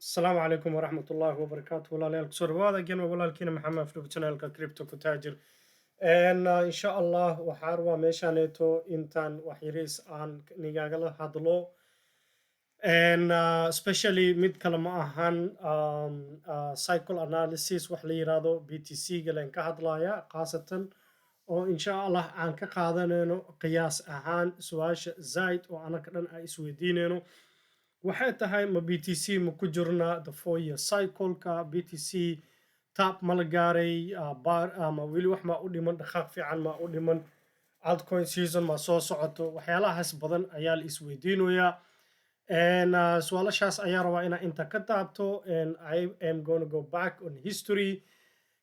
السلام عليكم ورحمة الله وبركاته walaalyaal kusoo dhawaada again waa walaalkiina maxamed afdhub channelka crypto ku taajir insha allah waxaa rabaa meeshaaneeto intaan wax yariis aan nigagala hadlo especially mid kale ma ahan cycle analysis wax la yiraahdo BTC galeen ka hadlaya khaasatan oo insha allah aan ka qaadanayno qiyaas ahaan su-aasha zaid oo anaka dhan ay isweydiinayno waxay tahay ma BTC ma ku jirnaa the 4 year cycle-ka BTC tab ma la gaaray bar ama weli wax ma u dhiman dhaqaaq fiican ma u dhiman altcoin season ma soo socoto waxyaalahaas badan ayaa la isweydiinoyaa su-aalashaas ayaa rabaa inaan inta ka taabto and I am going to go back on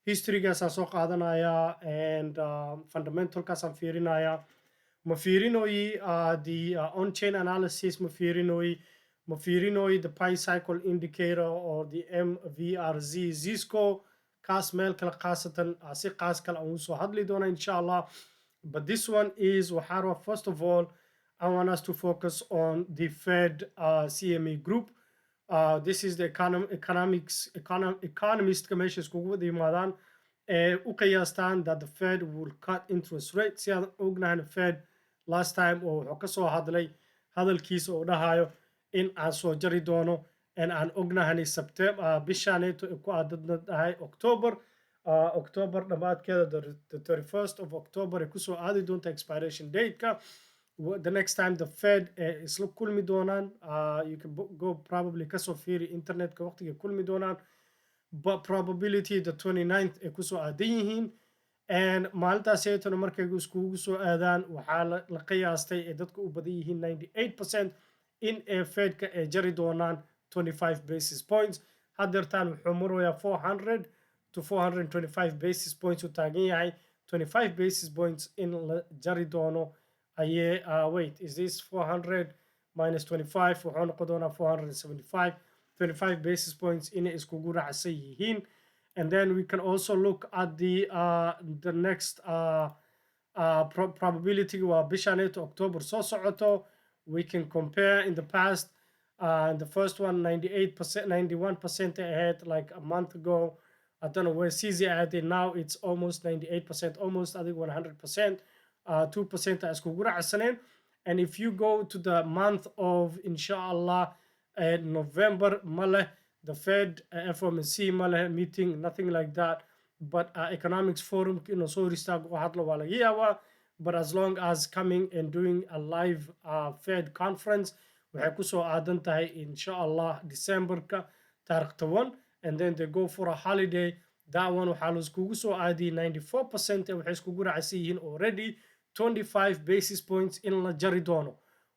historygaasaan soo qaadanayaa and fundamentalkaasaan fiirinayaa ma fiirinoyi the on-chain analysis ma fiirinoyi the pi cycle indicator or the MVRZ Zscore kaas meel kale khaasatan si qaas kale aan usoo hadli doona insha allah but this one is waxaa rabaa first of all I want us to focus on the Fed CME group. This is the economist meesha iskugu wada yimaadaan u qiyaastaan that the Fed will cut interest rate si aan ognahan Fed last time oo wuxuu ka soo hadlay hadalkiisa oo dhahayo in aan soo jari doono aan ognahani bishaaneeto ku aadadna dhahay October dhammaadkeeda the 31st of October ay kusoo aadi doonta expiration date-ka the next time the Fed isla kulmi doonaan you can go probably kasoo fiiri internetka waqtiga kulmi doonaan but probability the 29th ay kusoo aadan yihiin and maalintaas aytona markay iskugu soo aadaan waxaa la qiyaastay ee dadka u badan yihiin 98% in Fedka ay jari doonaan 25 basis points haddeertaan wuxuu marayaa 400 to 425 basis points u taagan yahay 25 basis points in la jari doono ayee wait is this 400 minus 25 wuxuu noqon doonaa 475 25 basis points inay iskugu raacsan yihiin and then we can also look at the next probability waa bishaneeto October soo socoto we can compare in the past the first one 98% 91% ahead like a month ago I don't know where CZ at it now it's almost 98% almost I think 100% 2% as kugu raacsaneen and if you go to the month of inshallah November maleh the Fed FOMC maleh meeting nothing like that but economics forum inuu soo hor istaago oo hadlo waa laga yaabaa but as long as coming and doing a live Fed conference waxay kusoo aadan tahay inshallah December-ka taariikhda 1 and then they go for a holiday that one waxaa la iskugu soo aadiyay 94% waxay iskugu raacsan yihiin already 25 basis points in la jari doono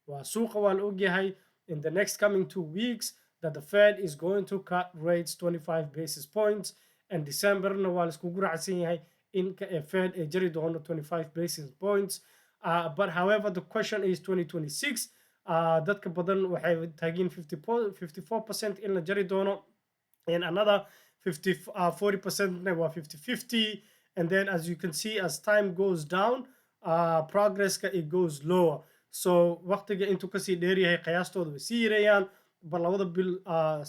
waa suuqa waa la ogyahay in the next coming 2 weeks that the Fed is going to cut rates 25 basis points and December-na waa la iskugu raacsan yahay in Fed ay jari doono 25 basis points but however the question is 2026 dadka badan waxay taagin 54% in la jari doono and another 40% waa 50-50 and then as you can see as time goes down progresska it goes lower so waqtiga intuu kasii dheeryahay qiyaastooda way sii yareeyaan bal labada bil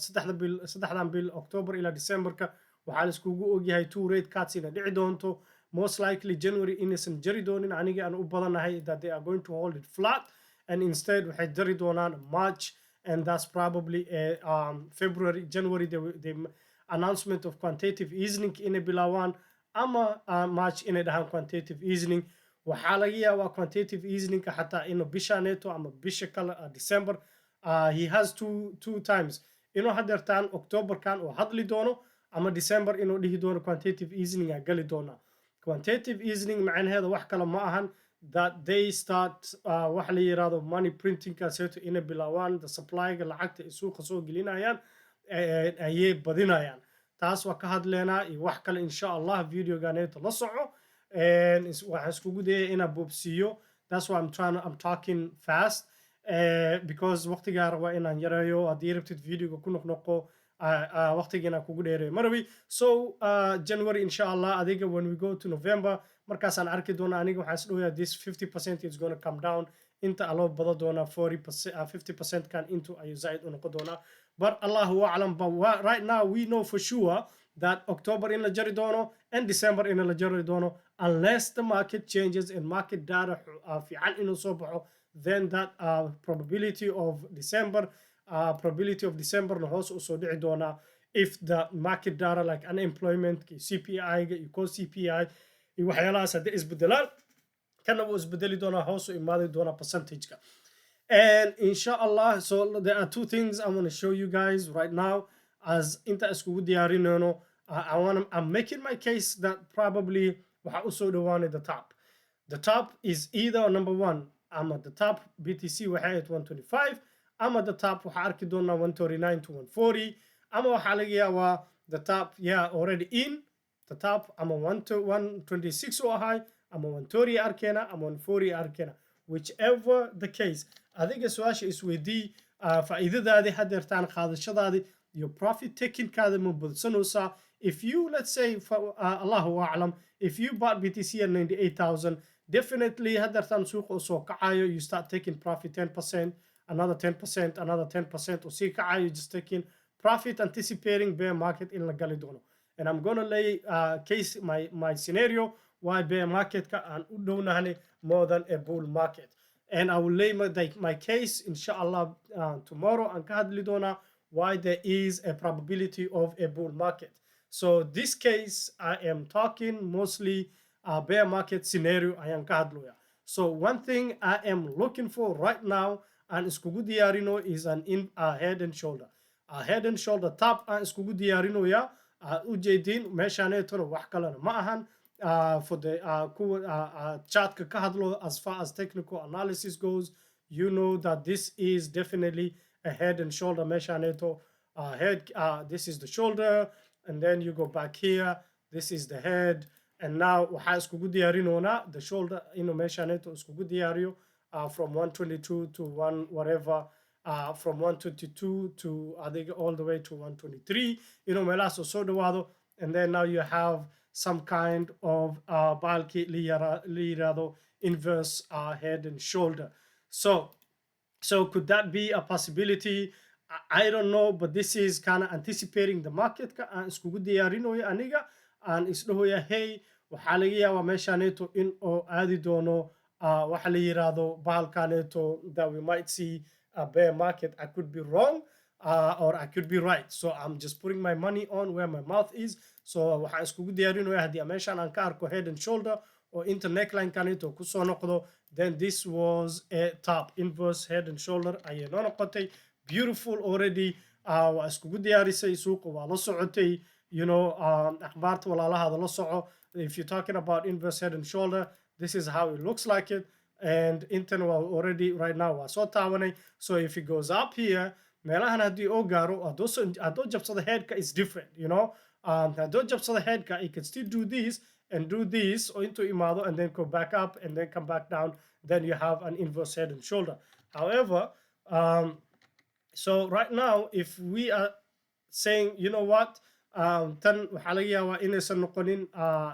saddexdan bil October ilaa December-ka waxaa la iskugu ogyahay 2 rate cuts ina dhici doonto most likely January inaysan jari doonin aniga aan u badanahay that they are going to hold it flat and instead waxay jari doonaan March and that's probably February January the announcement of quantitative easing inay bilaawaan ama March inay dhahaan quantitative easing waxaa laga yaabaa quantitative easing-ka xataa inuu bishaaneeto ama bisha kale December he has two times inuu haddeertaan October-kan uu hadli doono ama December inuu dhihi doono quantitative easing a gali doona quantitative easing macnaheeda wax kale ma ahan that they start wax la yiraahdo money printing-ka seeto inay bilaawaan the supply-ga lacagta ay suuqa soo gelinayaan ayay badinayaan taas waa ka hadleynaa iyo wax kale insha allah videoganeeto la soco waxaan iskugu dayay inaan boobsiiyo that's why I'm talking fast because waqtigaa rabaa inaan yareeyo haddii rabtid videoga ku noqnoqo waqtiga inaan kugu dheereeyo marabi so January insha allah adiga when we go to November markaasaan arki doona aniga waxaan isdhowayaa this 50% is going to come down inta aloo bada doona 50% kan intu ayuu zaid u noqon doonaa but Allahu a'lam. But right now we know for sure that October in la jari doono and December in la jari doono, unless the market changes and market data fiican inuu soo baxo, then that probability of December na hoos usoo dhici doonaa if the market data like unemployment, CPI iyo core CPI iyo waxyaalahaas haddii isbedelaan, kana wuu isbedeli doonaa, hoos u imaadi doonaa percentage-ka. And inshallah, so there are two things I want to show you guys right now as inta iskugu diyaarinayno. I'm making my case that probably waxa usoo dhawaanay the top. The top is either number one, I'm at the top BTC waxay at 125, I'm at the top waxa arki doonaa 139 to 140, ama waxa laga yaabaa the top already in the top, ama 126 oo ahay, ama 130 arkena, ama 140 arkena, whichever the case. adiga su-aasha isweydii faa'iidadaadii hadeertaan qaadashadaadii iyo profit takingkaada ma badsanaysaa. If you, let's say, Allahu a'lam, if you bought BTC at 98,000, definitely hadeertaan suuqa u soo kacayo, you start taking profit 10%, another 10%, another 10%, u sii kacayo, just taking profit, anticipating bear market in la gali doono. And I'm gonna lay case my scenario why bear market ka aan u dhownahane more than a bull market. And I will lay my case, inshallah, tomorrow, and ka hadli doona why there is a probability of a bull market. So this case, I am talking mostly bear market scenario ayaan ka hadlaya. So one thing I am looking for right now and iskugu diyaarino is an head and shoulder. Head and shoulder top aan iskugu diyaarinoya. Ujeedin meeshaanetona wax kalena ma ahan. For the chart ka hadlo, as far as technical analysis goes, you know that this is definitely a head and shoulder meshaneto. This is the shoulder, and then you go back here, this is the head, and now waxa iskugu diyaarinona the shoulder ino meshaneto iskugu diyaariyo from 122 to 1 whatever, from 122 to I think all the way to 123, meelahaas oo soo dhawaado. And then now you have some kind of balki lirado inverse head and shoulder. So could that be a possibility? I don't know, but this is kind of anticipating the market ka aan iskugu diyaarinoyo aniga aan isdhahoya hey waxaa laga yaabaa meeshaneeto in oo aadi doono waxa la yiraahdo bahalkaneeto that we might see a bear market. I could be wrong or I could be right. So I'm just putting my money on where my mouth is. So waxaan iskugu diyaarinaya haddii meeshaan aan ka arko head and shoulder or inter neckline kaneeto kusoo noqdo, then this was a top inverse head and shoulder ayay noo noqotay. Beautiful already. Waa iskugu diyaarisay suuqa waa la socotay, akhbaarta walaalahaada la soco. If you're talking about inverse head and shoulder, this is how it looks like it. And intern already right now waa soo taabanay. So if it goes up here, meelahan haddii oo gaaro haddoo jabsada headka is different, haddoo jabsada headka, it can still do this and do this or into imaado and then go back up and then come back down. Then you have an inverse head and shoulder. However, so right now, if we are saying, you know what, tan waxaa laga yaabaa inaysan noqonin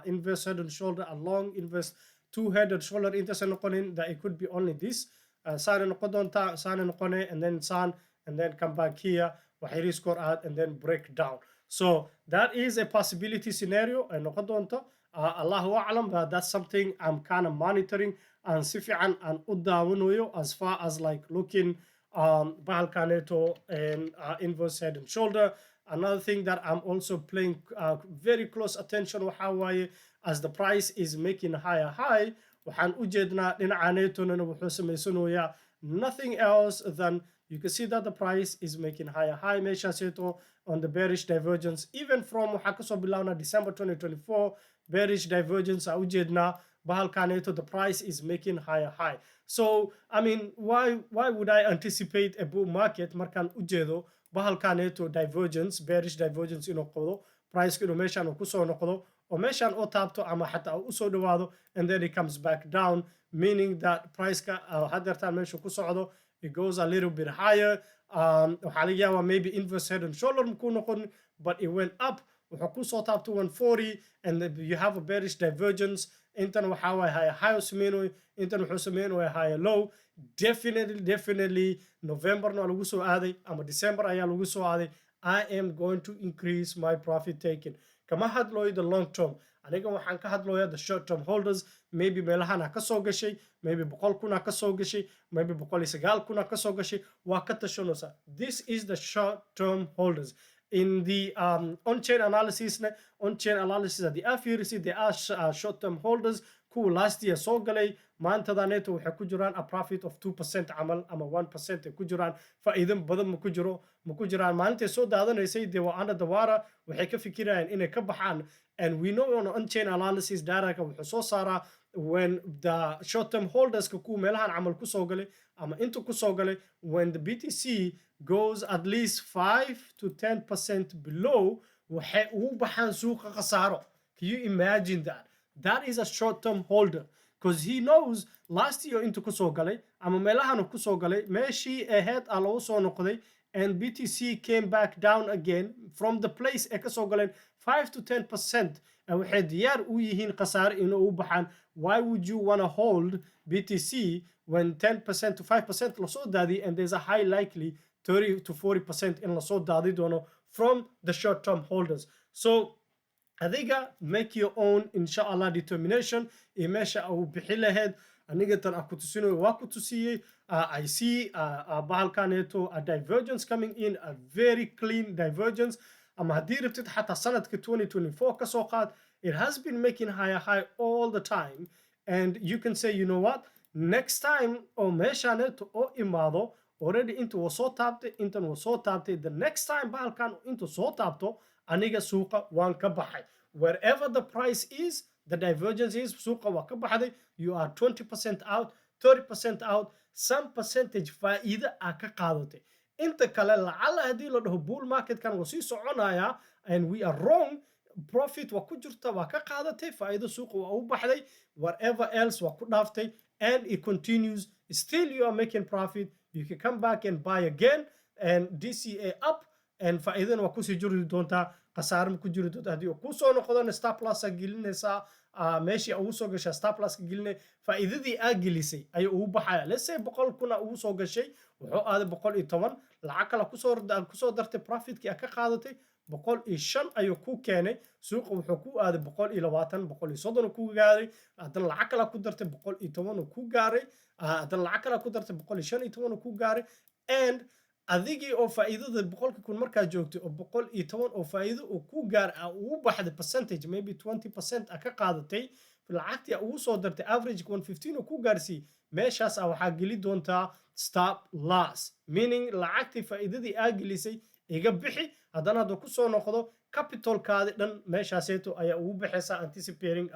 inverse head and shoulder, a long inverse two-head and shoulder intaysan noqonin, that it could be only this. Saana noqon doonta, saana noqone, and then saan, and then come back here, waxay score out, and then break down. So that is a possibility scenario ay noqon doonto. Allahu a'lam, but that's something I'm kind of monitoring and si fiican aan u daawanayo as far as like looking bahalkaneto and inverse head and shoulder. Another thing that I'm also paying very close attention waxa waaye, as the price is making higher high, waxaan u jeednaa dhinacaanetona wuxuu samaysanayaa nothing else than you can see that the price is making higher high meeshaaseeto on the bearish divergence, even from waxaa kasoo bilaabna December 2024 bearish divergence aa u jeednaa bahalkaneto, the price is making higher high. So I mean, why would I anticipate a bull market markaan u jeedo bahalkaneto divergence, bearish divergence inuu qodo, price inuu meeshaan uu kusoo noqdo oo meeshaan oo taabto ama xataa uu usoo dhawaado, and then it comes back down, meaning that price-ka hadeertaan meeshu ku socdo, it goes a little bit higher. Waxaa laga yaabaa maybe inverse head and shoulder makuu noqon, but it went up. wuxuu ku soo taabtay 140 and you have a bearish divergence. Intan waxaa waaye high sameynayo, intan wuxuu sameynaya high low. Definitely November na lagu soo aaday ama December ayaa lagu soo aaday. I am going to increase my profit taking. Kama hadlooyo the long term. Aniga waxaan ka hadlooyaa the short term holders. Maybe meelahan ha ka soo gashay, maybe 100 kun ha ka soo gashay, maybe 109 kun ha ka soo gashay. Waa ka tashanaysa. This is the short term holders. In the on-chain analysis haddii aa fiirisid, they are short-term holders kuwa last year soo galay maantadaneeto waxay ku jiraan a profit of 2% camal ama 1% ay ku jiraan. faa'iido badan ma ku jiraan. maalintay soo daadanaysay they were under the water, waxay ka fikirayaan inay ka baxaan. And we know on on-chain analysis data wuxuu soo saaraa when the short-term holders kuwa meelahan camal ku soo galay ama inta ku soo galay, when the BTC goes at least 5 to 10% below, waxay ugu baxaan suuqa khasaaro. Can you imagine that? That is a short-term holder because he knows last year inta ku soo galay ama meelahan ku soo galay meeshii ahead aa lagu soo noqday, and BTC came back down again from the place ay ka soo galeen 5 to 10%, and waxay diyaar u yihiin khasaare inay u baxaan. Why would you want to hold BTC when 10% to 5% lasoo daadiy and there's a high likely 30 to 40% in lasoo daadi doono from the short-term holders? So adiga make your own inshallah determination iyo meesha uu bixi lahayd. aniga tan aan ku tusinayo waa ku tusiyey. I see bahalkaneeto a divergence coming in, a very clean divergence. ama haddii rabtid xataa sanadka 2024 ka soo qaad, it has been making high all the time, and you can say, you know what, next time oo meeshaneeto oo imaado already inta waa soo taabtay, intan waa soo taabtay, the next time bahalkan inta soo taabto aniga suuqa waan ka baxay. Wherever the price is, the divergence is, suuqa waa ka baxday, you are 20% out, 30% out, some percentage faa'iida aa ka qaadatay. inta kale lacala haddii la dhaho bull marketkan wuu sii soconaya and we are wrong, profit waa ku jirta, waa ka qaadatay, faa'iido suuqa waa u baxday, whatever else waa ku dhaaftay, and it continues, still you are making profit. You can come back and buy again and DCA up, and faa'iidana waa kusii jiri doontaa, khasaare ma ku jiri doonta. haddii uu ku soo noqdona stop loss aa gelinaysaa, meeshii ugu soo gashaa stop loss ka gelinay, faa'iidadii aa gelisay ayuu ugu baxaya. let's say 100 kuna ugu soo gashay, wuxuu aaday 110, lacag kale kusoo dartay, profitkii aa ka qaadatay 105 ayuu ku keenay, suuqa wuxuu ku aaday 120, 130 ku gaaray, haddana lacag kale ku dartay 110 ku gaaray, haddana lacag kale ku dartay 115 ku gaaray. and adigii oo faa'iidada 100,000 markaa joogtay oo 110 oo faa'iido oo ku gaar ugu baxday percentage, maybe 20% ka qaadatay, lacagtii ugu soo dartay average 115 oo ku gaarsiiyey, meeshaas waxaa geli doontaa stop loss, meaning lacagtii faa'iidadii aa gelisay iga bixi, haddana hadduu ku soo noqdo capitalkaadi dhan meeshaaseeto ayaa ugu baxaysa, anticipating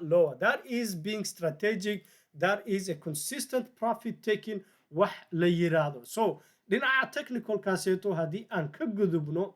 lower. That is being strategic, that is a consistent profit taking wax la yiraahdo. So dhinaca technical kaaseeto haddii aan ka gudubno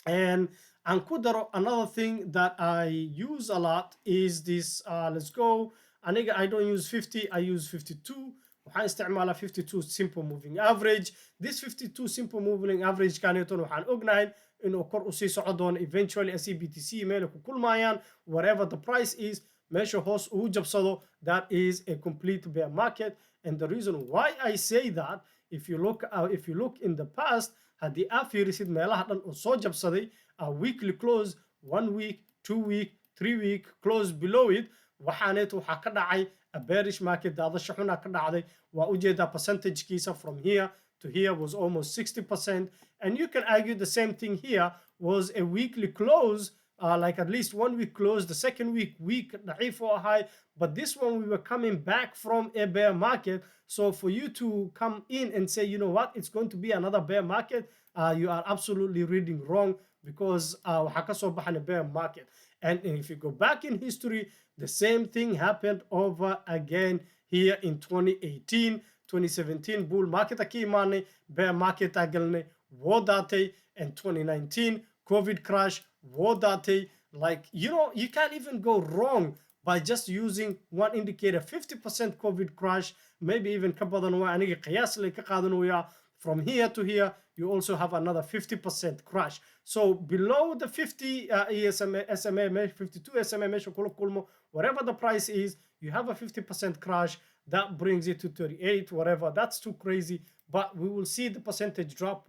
and aan ku daro, another thing that I use a lot is this, let's go, aniga I don't use 50, I use 52. waxaan isticmaalaa 52 simple moving average. This 52 simple moving average kaneeton waxaan ognahay inuu kor u sii socon doono eventually as BTC meel ku kulmayaan, whatever the price is, meesha hoos uu jabsado, that is a complete bear market. And the reason why I say that, if you look in the past, haddii aa fiirisid meelaha dhan oo soo jabsaday, a weekly close, 1 week, 2 week, 3 week close below it, waxaaneeto waxaa ka dhacay a bearish market, daadasho xuna ka dhacday. waa ujeedaa percentage kiisa from here to here was almost 60%, and you can argue the same thing here was a weekly close, like at least 1 week close, the second week daciif oo ahay, but this one we were coming back from a bear market. So for you to come in and say, you know what, it's going to be another bear market, you are absolutely reading wrong, because waxaa ka soo baxan a bear market. And if you go back in history, the same thing happened over again here in 2018, 2017, bull market ka imaanay, bear market aa galnay, woo daatay, and 2019 COVID crash, woo daatay. Like, you know, you can't even go wrong by just using one indicator. 50% COVID crash, maybe even ka badan waa aniga qiyaas lay ka qaadanaya, from here to here, you also have another 50% crash. So below the 50 SMA, 52 SMA, whatever the price is, you have a 50% crash. That brings it to 38, whatever. That's too crazy, but we will see the percentage drop.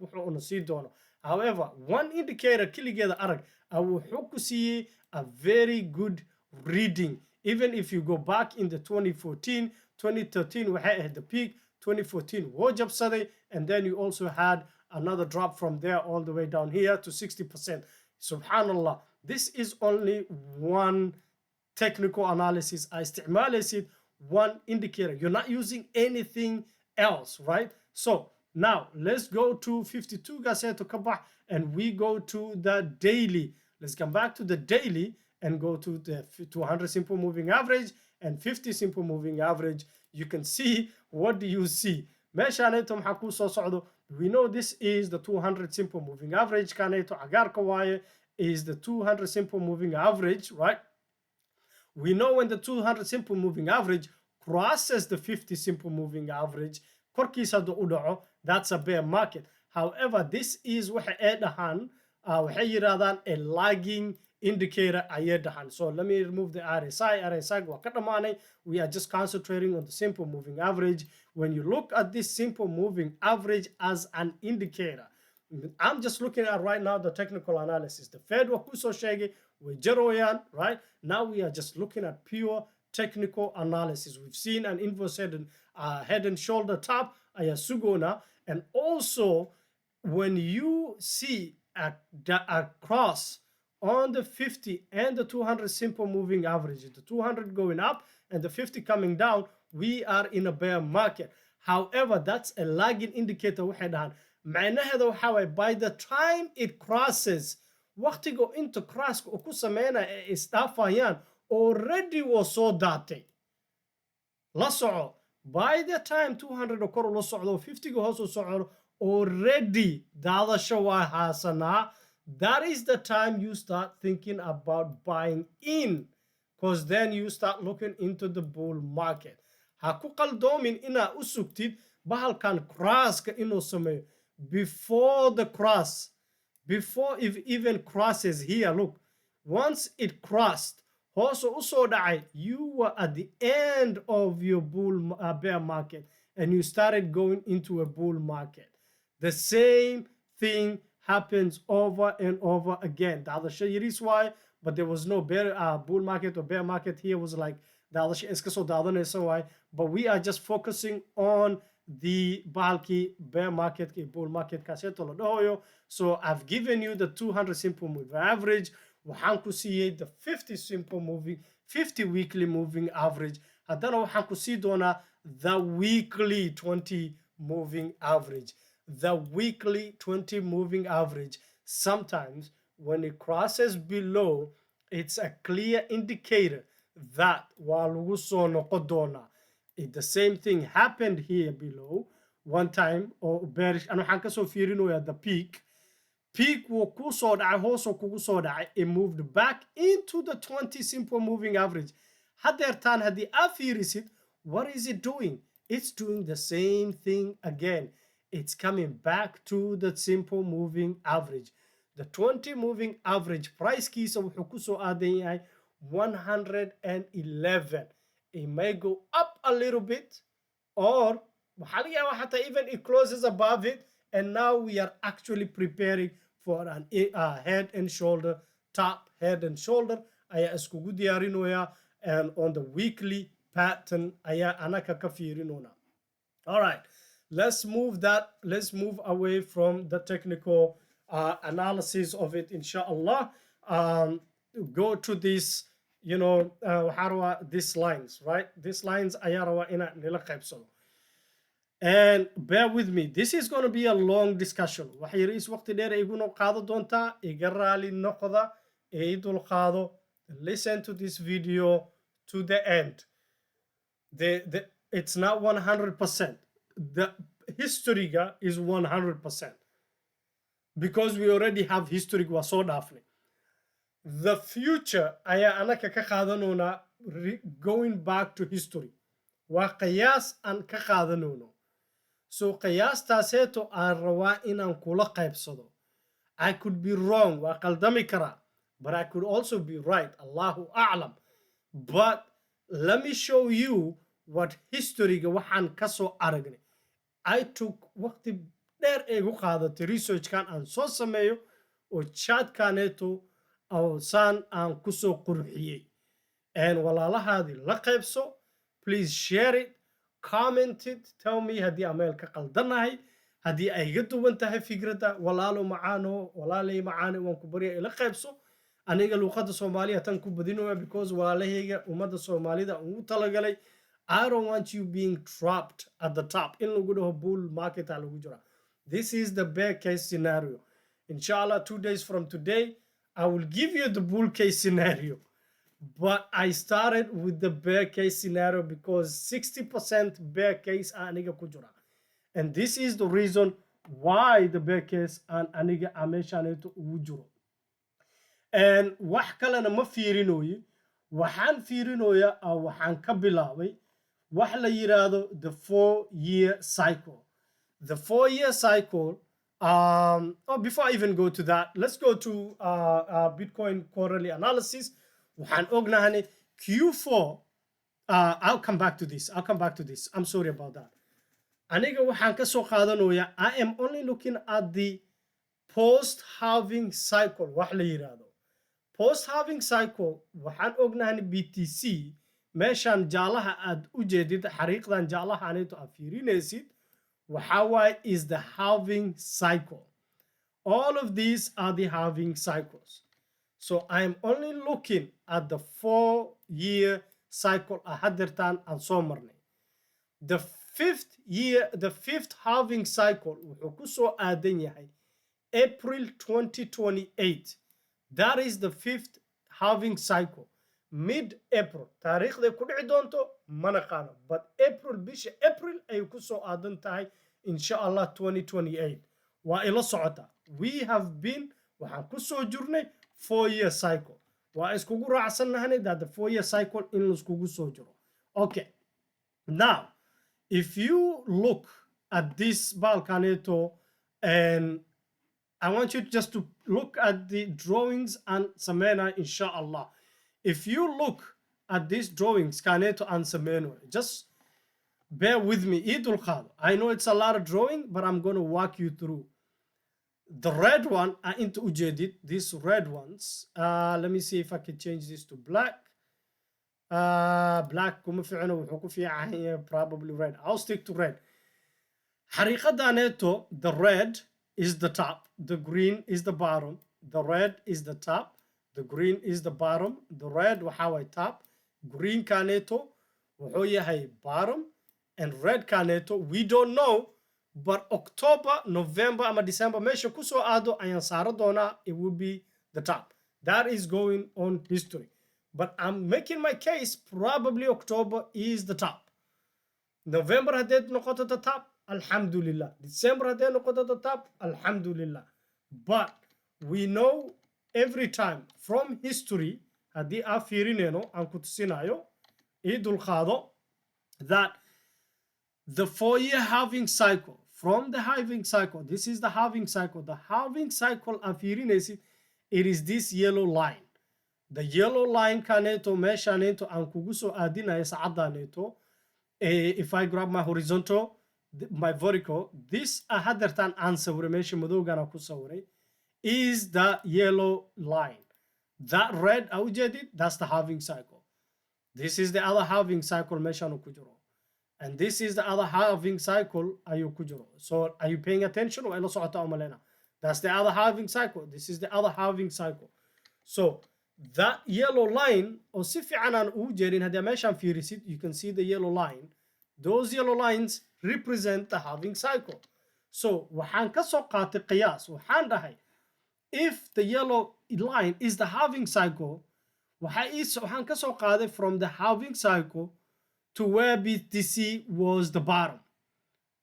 However, one indicator, kiligeeda arag, wuxuu ku siiyey a very good reading. Even if you go back in the 2014, 2013, we had the peak, 2014 woo jabsaday, and then you also had another drop from there all the way down here to 60%. Subhanallah, this is only one technical analysis. I isticmaalaysid one indicator. You're not using anything else, right? So now let's go to 52 gaseto kabax, and we go to the daily. Let's come back to the daily and go to the 200 simple moving average and 50 simple moving average. You can see, what do you see? meeshaanayto maxaa kuu soo socdo. We know this is the 200 simple moving average. Kaanayto cagaarka waaye is the 200 simple moving average, right? We know when the 200 simple moving average crosses the 50 simple moving average, korkiisa hadduu u dhaco, that's a bear market. However, this is waxa ay dhahaan, waxay yiraahdaan a lagging indicator ayay dhahaan. So let me remove the RSI. RSI waa ka dhamaanay. We are just concentrating on the simple moving average. When you look at this simple moving average as an indicator, I'm just looking at right now the technical analysis. The Fed waa kusoo sheegay way jaroyaan, right? Now we are just looking at pure technical analysis. We've seen an inverse head and shoulder top, ayaa sugona, and also when you see a cross on the 50 and the 200 simple moving average, the 200 going up and the 50 coming down, we are in a bear market. However, that's a lagging indicator. waxay dhahaan macnaheeda waxa waye by the time it crosses, waqtiga inta crosska uu ku sameynaya ee isdhaafayaan already waa soo daatay. La soco, by the time 200 oo kor ula socdo 50 ga hoos u socdo, already daadasho waa haasanaa. That is the time you start thinking about buying in, because then you start looking into the bull market. Ha ku qaldoomin inaa u sugtid bahalkan crosska inuu sameeyo before the cross, before it even crosses here. Look, once it crossed, hoos u soo dhacay, you were at the end of your bear market and you started going into a bull market. The same thing happens over and over again. The other shit is why, but there was no bull market or bear market here. Was like the other shit is so the other is why. But we are just focusing on the bulky bear market, bull market. So I've given you the 200 simple moving average. Waxaan ku siiyey the 50 weekly moving average. Haddana waxaan ku sii doonaa the weekly 20 moving average. The weekly 20 moving average, sometimes when it crosses below, it's a clear indicator that waa lagu soo noqon doonaa. The same thing happened here below one time, or bearish. Ano waxaan kasoo fiirinoyaa the peak. Peak wuu ku soo dhacay, hoos oo kugu soo dhacay. It moved back into the 20 simple moving average. Hadeertaan haddii aad fiirisid, what is it doing? It's doing the same thing again. It's coming back to the simple moving average. The 20 moving average price kiisa wuxuu ku soo aadan yahay 111. It may go up a little bit, or waxaa laga yaabaa xataa even it closes above it, and now we are actually preparing for an head and shoulder, top head and shoulder ayaa iskugu diyaarinoya, and on the weekly pattern ayaa anaka ka fiirinona. All right, let's move away from the technical analysis of it, inshallah. Go to this, these lines, right? These lines ayaa rabaa inaan nila qaybsano. And bear with me, this is going to be a long discussion. Waxay yiri is waqti dheer iguna qaado doontaa, iga raali noqda, dul qaado. Listen to this video to the end. It's not 100%. The history is 100%. Because we already have history waa soo dhaafnay. The future ayaa anaka ka qaadanona going back to history. Waa qiyaas aan ka qaadanoono. so qiyaastaaseyto aan rabaa inaan kula qaybsado. I could be wrong, waa qaldami karaa, but I could also be right, Allahu a'lam. But let me show you what historyga waxaan ka soo aragnay. I took waqti dheer ee igu qaadatay researchkan aan soo sameeyo oo chatkaneeto oo saan aan ku soo qurxiyey. And walaalahaadii la qaybso, please share it, comment it, tell me haddii aan meel ka qaldanahay, haddii ay iga duwan tahay fikradda. Walaalo macaano, walaalay macaane, waan ku barya ila qaybso. aniga luqadda Soomaaliya tan ku badinaya because walaalahayga ummadda Soomaalida ugu talagalay. I don't want you being trapped at the top. In lagu dhaho bull market lagu jira. This is the bear case scenario. Inshallah, 2 days from today, I will give you the bull case scenario. But I started with the bear case scenario because 60% bear case aniga ku jira. And this is the reason why the bear case and aniga ameshaneeto ugu jiro. And wax kalena ma fiirinoyi, waxaan fiirinoya waxaan ka bilaabay wax la yiraahdo the 4-year cycle. The 4-year cycle, before I even go to that, let's go to Bitcoin quarterly analysis. waxaan ognahay Q4, I'll come back to this. I'm sorry about that. aniga waxaan ka soo qaadanoya, I am only looking at the post-halving cycle, wax la yiraahdo. Post-halving cycle, waxaan ognahay BTC, meeshaan jaalaha aad u jeedid, xariiqdan jaalaha aneeto aad fiirinaysid, waxa waaye is the halving cycle. All of these are the halving cycles. So I'm only looking at the 4-year cycle hadirtan aan soo marnay. The fifth halving cycle wuxuu ku soo aadan yahay April 2028. That is the 5th halving cycle. Mid-April. taariikhday ku dhici doonto ma naqaano, but bisha April ay ku soo aadan tahay inshallah 2028. waa ila socota. We have been, waxaan ku soo jirnay 4-year cycle. waa iskugu raacsannahay that the 4-year cycle in laiskugu soo jiro. Okay. Now, if you look at this balkaneto, and I want you just to look at the drawings and samena inshallah. If you look at these drawings, kaneto and samena, just bear with me. Idul Khad. I know it's a lot of drawing, but I'm going to walk you through. The red one are into ujedit, these red ones. Let me see if I can change this to black. Black, probably red. I'll stick to red. Harikadaneto, the red is the top, the green is the bottom, the red is the top, the green is the bottom, the red waxaway top, green kaneto waxoyahay bottom, and red kaneto we don't know, but October, November ama December meesha ku soo aado ayaan saaro doonaa, it will be the top. That is going on history, but I'm making my case probably October is the top. November haddeed noqoto the top, alhamdulillah. December haddeed noqoto the top, alhamdulillah. But we know every time from history, haddii aan fiirinayno aan ku tusinayo idul qaado, that the 4-year halving cycle, from the halving cycle, this is the halving cycle. The halving cycle aan fiirinaysid, it is this yellow line. The yellow line kaneeto meeshaneeto aan kugu soo aadinayo saacadaneeto. If I grab my horizontal, my vertical, this hadertan aan sawiray meesha madowgana ku sawiray is the yellow line. That red awjedid, that's the halving cycle. This is the other halving cycle meeshanu ku jiro. And this is the other halving cycle ayu ku jiro. So are you paying attention or ila socota umalena? That's the other halving cycle. This is the other halving cycle. So that yellow line, or si fiican aan u jeerin haddii meeshaan fiirisid, you can see the yellow line. Those yellow lines represent the halving cycle. So waxaan ka soo qaatay qiyaas, waxaan dhahay if the yellow line is the halving cycle, waxaan ka soo qaaday from the halving cycle to where BTC was the bottom.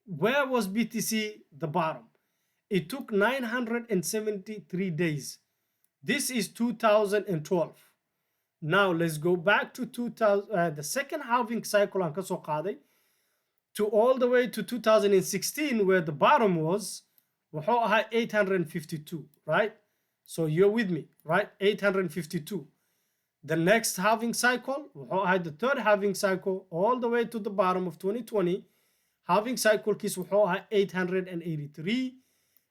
Where was BTC the bottom? It took 973 days. This is 2012. Now let's go back to the second halving cycle aan ka soo qaaday. to all the way to 2016 where the bottom was wuxuu ahaa 852, right? So you're with me, right? 852. The next halving cycle wuxuu ahaa the third halving cycle all the way to the bottom of 2020. Halving cycle kiis wuxuu ahaa 883,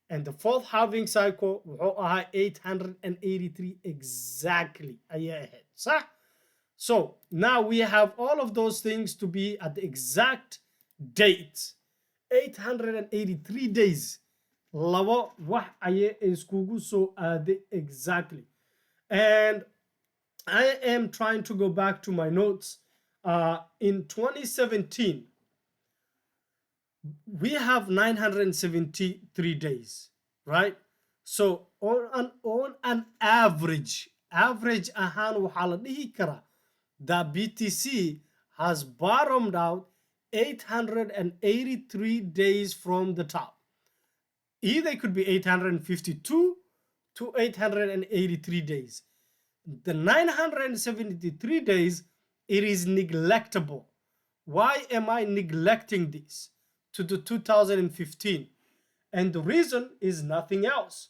and the fourth halving cycle wuxuu ahaa 883 exactly ayay ahayd, صح? So now we have all of those things to be at the exact date. 883 days. Labo wax ayay iskugu soo aaday exactly. And I am trying to go back to my notes. In 2017, we have 973 days, right? So on an average ahaan waxaa la dhihi karaa that BTC has bottomed out 883 days from the top. Either it could be 852 to 883 days. The 973 days, it is neglectable. Why am I neglecting this to the 2015? And the reason is nothing else.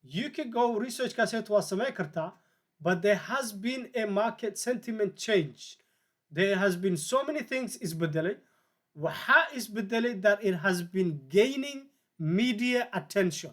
You can go research kaset waa samay kartaa, but there has been a market sentiment change. There has been so many things isbedelay. Waxa isbedelay that it has been gaining media attention.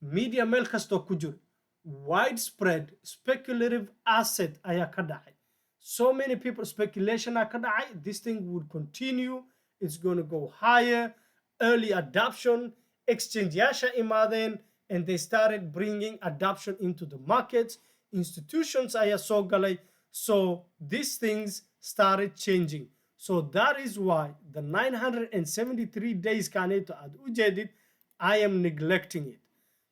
Media meel kastoo ku jiro. Widespread speculative asset ayaa ka dhacay. So many people speculation ka dhacay. This thing would continue. It's going to go higher. Early adoption. Exchange yasha imaadeen. And they started bringing adoption into the markets. Institutions ayaa soo galay. So these things started changing. So that is why the 973 days kaneeto aad u jeedid, I am neglecting it.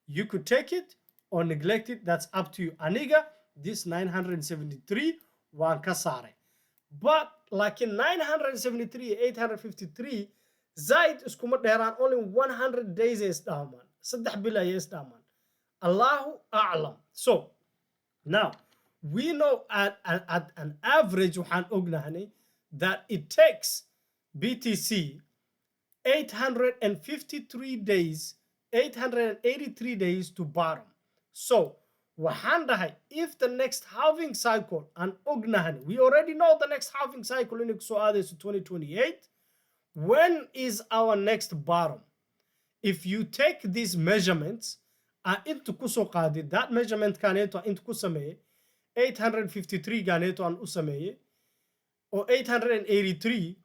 You could take it or neglect it. That's up to you. Aniga, this 973 waan ka saaray. But like in 973, 853, zaid iskuma dheeraan, only 100 days is dhaaman. Saddex bil ayay is dhaaman. Allahu a'lam. So now we know at an average waxaan ognahay that it takes BTC 853 days, 883 days to bottom. So waxaan dhahay, if the next halving cycle and ognahan, we already know the next halving cycle in soo aadayso 2028. When is our next bottom? If you take these measurements intu ku soo qaadid, that measurement kaneeto intu ku sameeye 853 ganeeto aan u sameeye or 883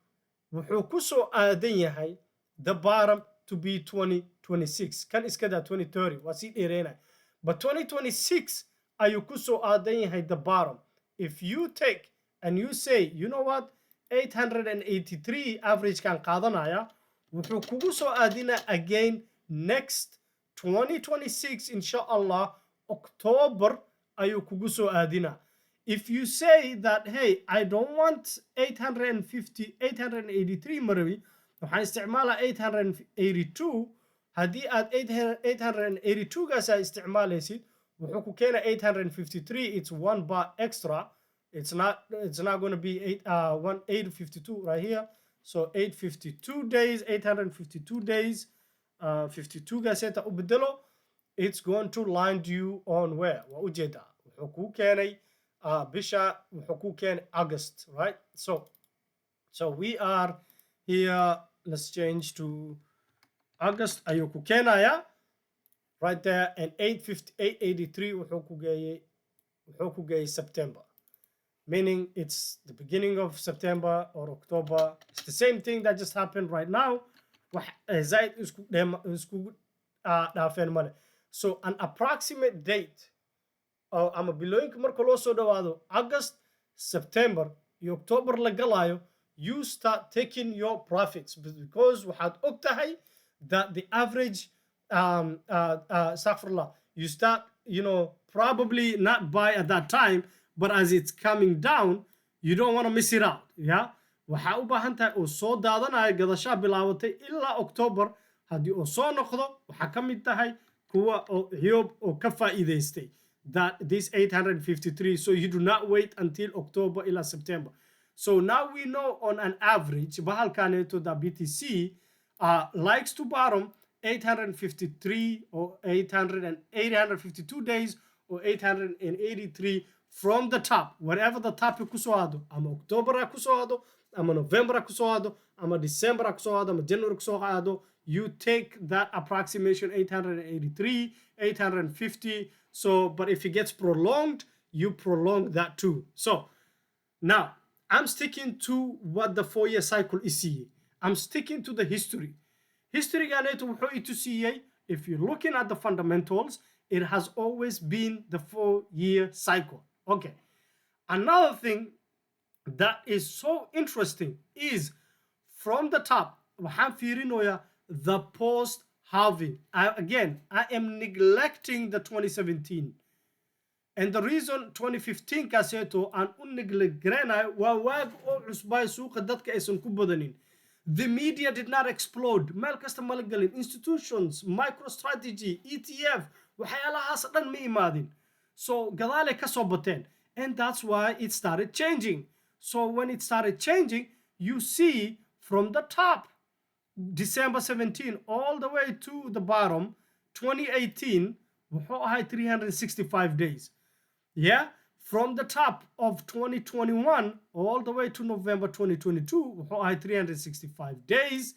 wuxuu ku soo aadan yahay the bottom to be 2026. Kan iska daa 2030 waa sii dheereynay. But 2026 ayuu ku soo aadan yahay the bottom. If you take and you say, you know what, 883 average kan qaadanaya, wuxuu kugu soo aadina again next 2026 inshallah October ayuu kugu soo aadina. If you say that, hey, I don't want 883 marawi, waxaan isticmaalaa 882, haddii aad 882 gaas aad isticmaalaysid, wuxuu ku keena 853, it's one bar extra. It's not going to be 852 right here. So 852 days, 852 days, 52 gaas eta u bedelo, it's going to land you on where? Waa ujeedaa. Wuxuu ku keenay bisha, wuxuu ku keenay August, right? So we are here. Let's change to August. Ayuu ku keenaya right there, and 883 wuxuu ku geeyay September, meaning it's the beginning of September or October. It's the same thing that just happened right now. Zaid isku dhaafeen male. So an approximate date ama bilooyinka marka loo soo dhawaado August, September iyo October la galayo, you start taking your profits because waxaad og tahay that the average you start, probably not buy at that time, but as it's coming down, you don't want to miss it out. Yeah, waxaa u baahan tahay oo soo daadanayo gadashaa bilaabatay ilaa October. Haddii oo soo noqdo waxaa ka mid tahay kuwa oo xiyoob oo ka faa'iidaystay that this 853. So you do not wait until October ila September. So now we know on an average, bahalkaneto the BTC likes to bottom 853 or 852 days or 883 from the top, wherever the top kusoado. Ama October kusoado, ama November kusoado, ama December kusoado, ama January kusoado. You take that approximation 883, 850. So, but if it gets prolonged, you prolong that too. So now I'm sticking to what the 4-year cycle is seeing. I'm sticking to the history. History to see, if you're looking at the fundamentals, it has always been the 4-year cycle. Okay. Another thing that is so interesting is from the top, the post halving. Again, I am neglecting the 2017. And the reason 2015 kaseto aan u negligrenay waa waag oo cusbay suuqa dadka aysan ku badanin. The media did not explode. Meel kasta ma la galin. Institutions, MicroStrategy, ETF, waxyaalahaas dhan ma imaadin. So gadaale ka soo bateen. And that's why it started changing. So when it started changing, you see from the top, December 17 all the way to the bottom, 2018, wuxuu ahay 365 days. Yeah, from the top of 2021 all the way to November 2022, 365 days.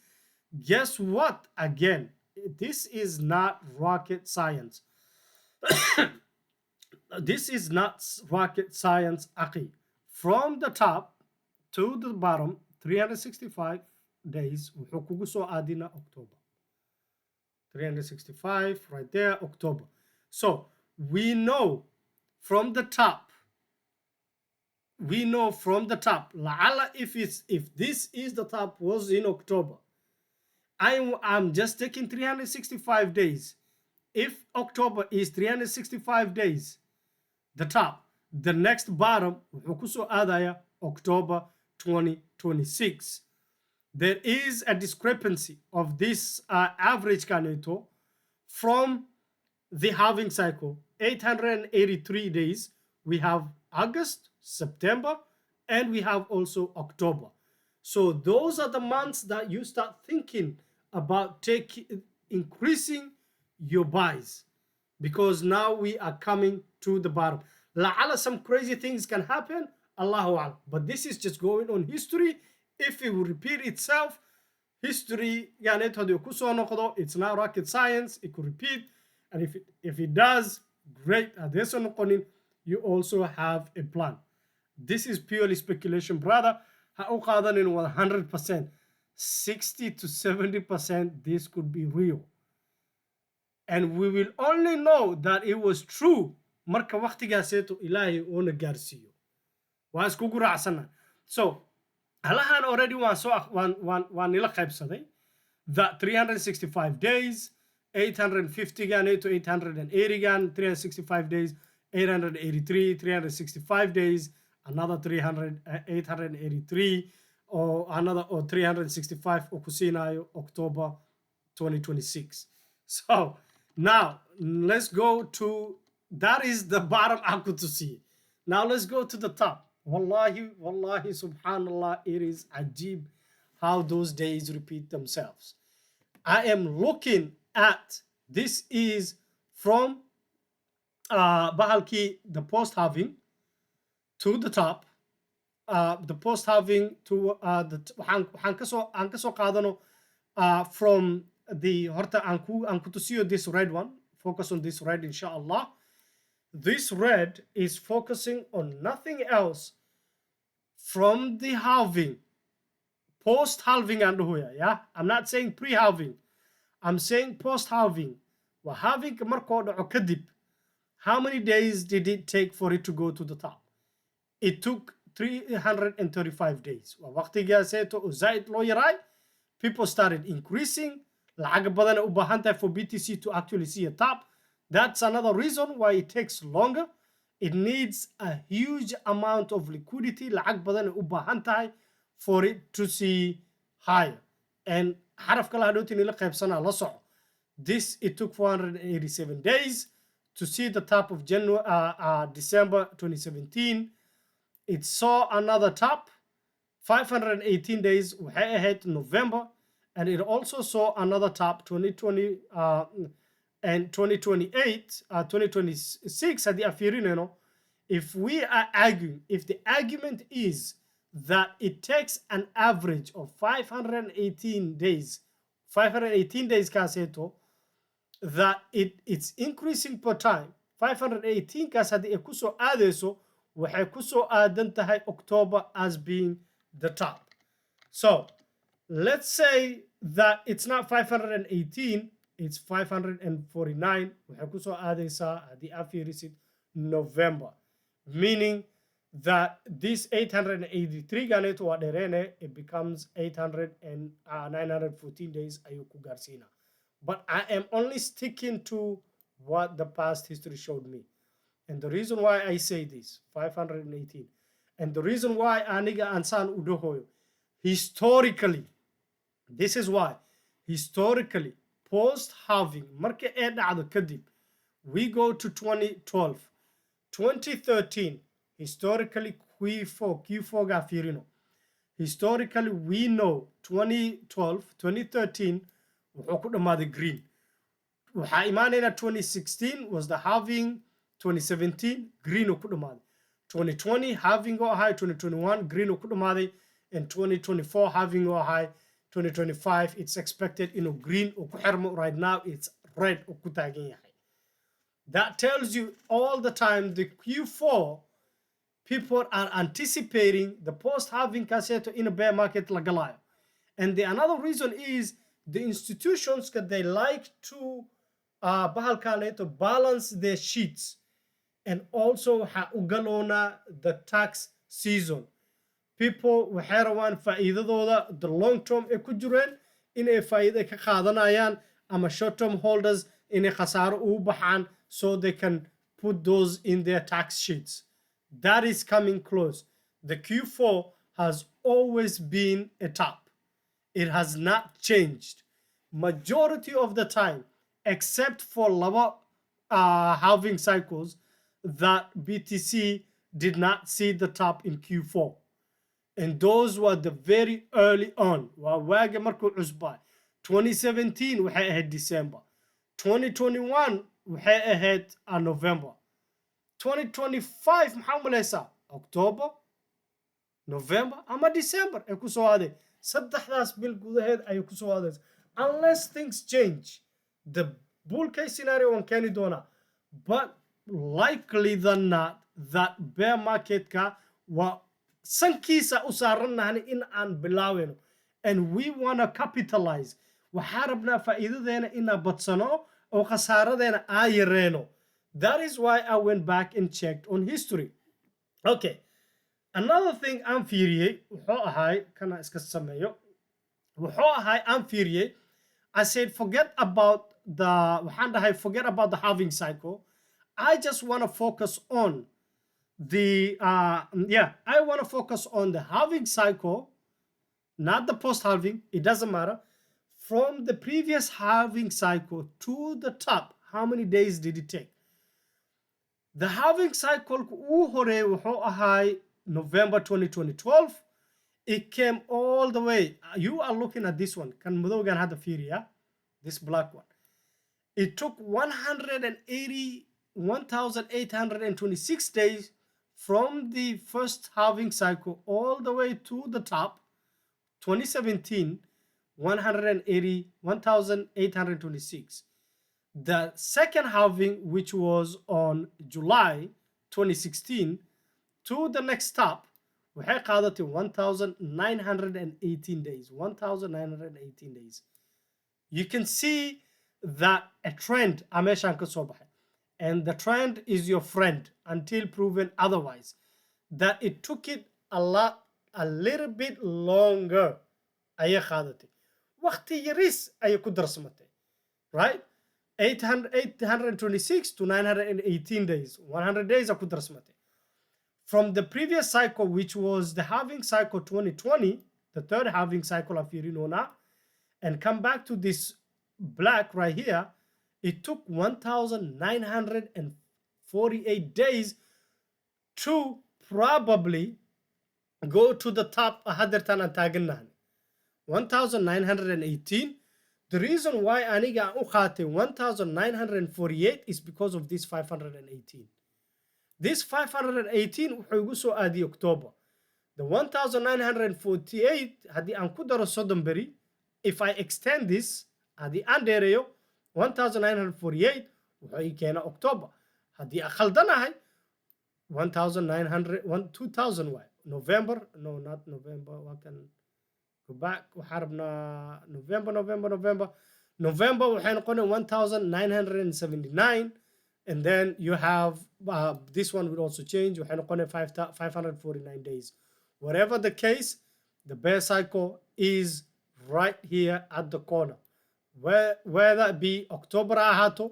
Guess what? Again, this is not rocket science. This is not rocket science, Aki. From the top to the bottom, 365 days, adina October. 365 right there, October. So we know from the top, la'alla if this is the top was in October, I'm just taking 365 days. If October is 365 days, the top, the next bottom adaya October 2026. There is a discrepancy of this average kaneto from the halving cycle. 883 days. We have August, September, and we have also October. So those are the months that you start thinking about increasing your buys, because now we are coming to the bottom. La'ala some crazy things can happen, Allahu Akbar. But this is just going on history. If it will repeat itself, history, it's not rocket science, it could repeat. And if it does, great. You also have a plan. This is purely speculation, brother. 100%, 60 to 70%, this could be real. And we will only know that it was true marka waqtigaaseeto ilaahay uuna gaarsiiyo. Waa iskugu raacsana. So halahan already waan nila qaybsaday that 365 days, 850 gan to 880 gan, 365 days, 883, 365 days, another 883, or another 365 okusinayo October 2026. So now let's go to, that is the bottom aku to see. Now let's go to the top. Wallahi, subhanallah, it is ajib how those days repeat themselves. I am looking at, this is from Bahalki, the post halving to the top, the post halving to the Hankaso Kadano from the Horta Anku to see this red one. Focus on this red, inshallah. This red is focusing on nothing else from the halving, post halving and yeah. I'm not saying pre halving. I'm saying post halving. We're having kadib. How many days did it take for it to go to the top? It took 335 days. People started increasing. Lacag badan u baahan tahay for BTC to actually see a top. That's another reason why it takes longer. It needs a huge amount of liquidity. Lacag badan u baahan tahay for it to see higher. And حرف kala hadhowti nila qaybsana la soco. This, it took 487 days to see the top of December 2017. It saw another top 518 days waxay ahayd November, and it also saw another top 2020 and 2028, 2026 haddii aan fiirinayno. If we are arguing, if the argument is that it takes an average of 518 days, 518 days kaaseeto, that it's increasing per time, 518 kaas haddii ay kusoo aadayso waxay kusoo aadan tahay October as being the top. So let's say that it's not 518, it's 549. waxay kusoo aadaysaa haddii aad fiirisid November, meaning that this 883 ganeeto waa dheereene, it becomes 800 and 914 days ayuu ku gaarsiina. But I am only sticking to what the past history showed me. And the reason why I say this, 518, and the reason why aniga ansaan udahoyo, historically, this is why, historically, post-halving, marka ee dhacdo kadib, we go to 2012, 2013, historically, Q4 ga fiirino. Historically, we know 2012, 2013, wuxuu ku dhammaaday green. waxaa imaanayna 2016 was the halving, 2017 green uu ku dhammaaday, 2020 halving oo ahay, 2021 green uu ku dhammaaday, and 2024 halving oo ahay, 2025 it's expected inuu green uu ku xirmo. Right now it's red uu ku taagan yahay. That tells you all the time the Q4 people are anticipating the post-halving kaaseeto in a bear market la galayo. And the another reason is the institutions that they like to to balance their sheets, and also ugalona the tax season. People waxay rabaan faa'iidadooda the long term ee ku jireen inay faa'iido ka qaadanayaan, ama short term holders inay khasaaro ugu baxaan, so they can put those in their tax sheets. That is coming close. The Q4 has always been a top. It has not changed. Majority of the time, except for lower halving cycles, that BTC did not see the top in Q4. And those were the very early on. Waaga markuu cusbay. 2017 waxay ahayd December. 2021 waxay ahayd November. 2025 maxaa malaysaa October, November ama December ay ku soo aaday. Saddexdaas bil gudaheed ay ku soo aadaysa. Unless things change, the bull case scenario waan keeni doonaa. But likely than not, that bear market ka waa sankiisa u saarannahan in aan bilaaweno. And we want to capitalize. waxaa rabnaa faa'iidadeena inaan badsano oo khasaaradeena aan yareeno. That is why I went back and checked on history. Okay. Another thing aan fiiriyey wuxuu ahay, kana iska sameeyo, wuxuu ahay aan fiiriyey, I said forget about the halving cycle. I just want to focus on the I want to focus on the halving cycle, not the post halving. It doesn't matter. From the previous halving cycle to the top, how many days did it take? The halving cycle uu hore wuxuu ahay November 2012. It came all the way. You are looking at this one. Kan madowgan hadda fiiriya, this black one. It took 1,826 days from the first halving cycle all the way to the top. 2017, 1,826. The second halving, which was on July 2016, to the next top, waxay qaadatay 1,918 days. 1,918 days. You can see that a trend meeshaan ka soo baxay. And the trend is your friend until proven otherwise. That it took it a little bit longer. Ayay qaadatay. Waqti yaris ayay ku darsamatay. Right? 826 to 918 days. 100 days ay ku darsamatay. From the previous cycle, which was the halving cycle 2020, the third halving cycle of Irinona, and come back to this black right here, it took 1,948 days to probably go to the top hadertan aan taagannahay 1918. The reason why aniga aan u qaatay 1948 is because of this 518. This 518 wuxuu igu soo aadiyay October. The 1948 haddii aan ku daro soddon beri, if I extend this haddii aan dheereeyo 1948 wuxuu ii keenaa October. haddii aan khaldanahay 2000 waay November, no not November, waa kan go back waxaa rabnaa November waxay noqonay 1979, and then you have this one will also change waxay noqonay 549 days. Whatever the case, the bear cycle is right here at the corner. Whether it be October ha ahaato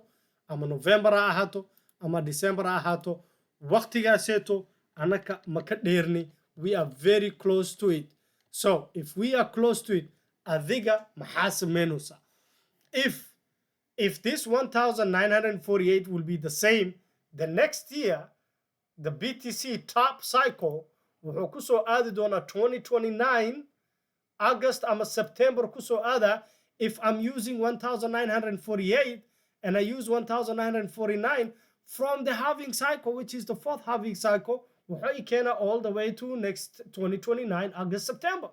ama November ha ahaato ama December ha ahaato, waqtigaaseeto anaka maka dheerni. We are very close to it. So if we are close to it, adiga maxaa sameynaysaa? If this 1948 will be the same, the next year, the BTC top cycle wuxuu ku soo aadi doonaa 2029 August ama September ku soo aada. If I'm using 1948 and I use 1949 from the halving cycle, which is the fourth halving cycle, wuxuu i keenaa all the way to next 2029 August September.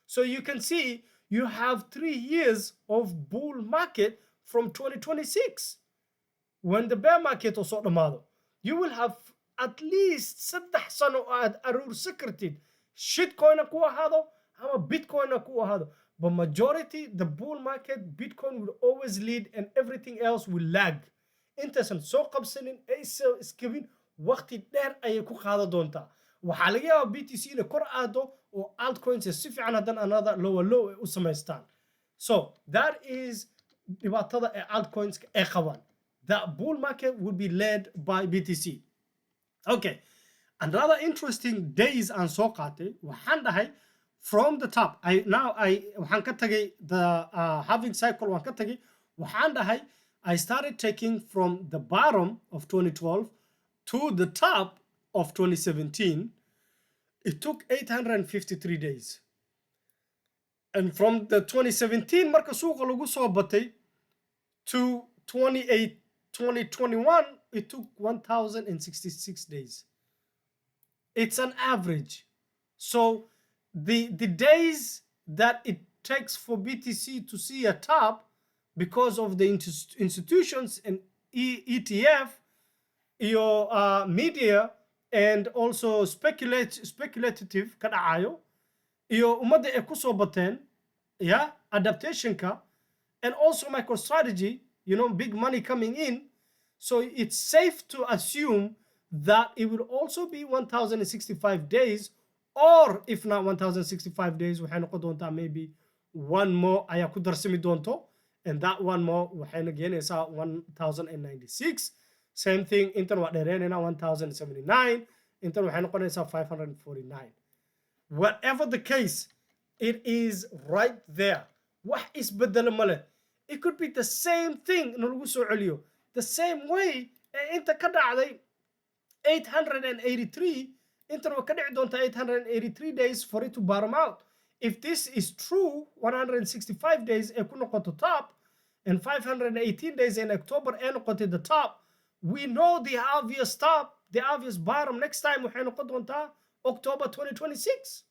So you can see you have 3 years of bull market from 2026. When the bear market also dhamaado, you will have at least 3 sano aad aruursan kartid. Shitcoin ku ahaado ama Bitcoin ku ahaado. But majority, the bull market, Bitcoin will always lead and everything else will lag. Intaysan soo qabsanin aysan iskabin waqti dheer ayay ku qaada doontaa. waxaa laga yaabaa BTC inay kor aado oo altcoins si fiican hadan another low u samaystaan. So that is dhibaatada ee altcoins ay qabaan. The bull market will be led by BTC. Okay, another interesting days aan soo qaatay waxaan dhahay from the top. waxaan ka tagay the halving cycle waan ka tagay. waxaan dhahay I started taking from the bottom of 2012 to the top of 2017. It took 853 days. And from the 2017 marka suuqa lagu soo batay to 2021, it took 1066 days. It's an average. So the days that it takes for BTC to see a top because of the institutions and ETF, your media, and also speculative ka dhacayo iyo ummadda ay ku soo bateen, yeah, adaptation ka, and also MicroStrategy, big money coming in. So it's safe to assume that it will also be 1065 days, or if not 1065 days, waxay noqon doontaa maybe one more ayaa ku darsami doonto, and that one more waxayna geenaysaa 1096. Same thing, intan waa dheereynayna 1079, intan waxay noqonaysaa 549. Whatever the case, it is right there. Wax isbedelo ma leh. It could be the same thing in lagu soo celiyo. The same way inta ka dhacday 883, intan waa ka dhici doontaa 883 days for it to bottom out. If this is true, 165 days ee ku noqoto top, and 518 days in October ee noqotay the top, we know the obvious top, the obvious bottom next time waxay noqon doontaa October 2026.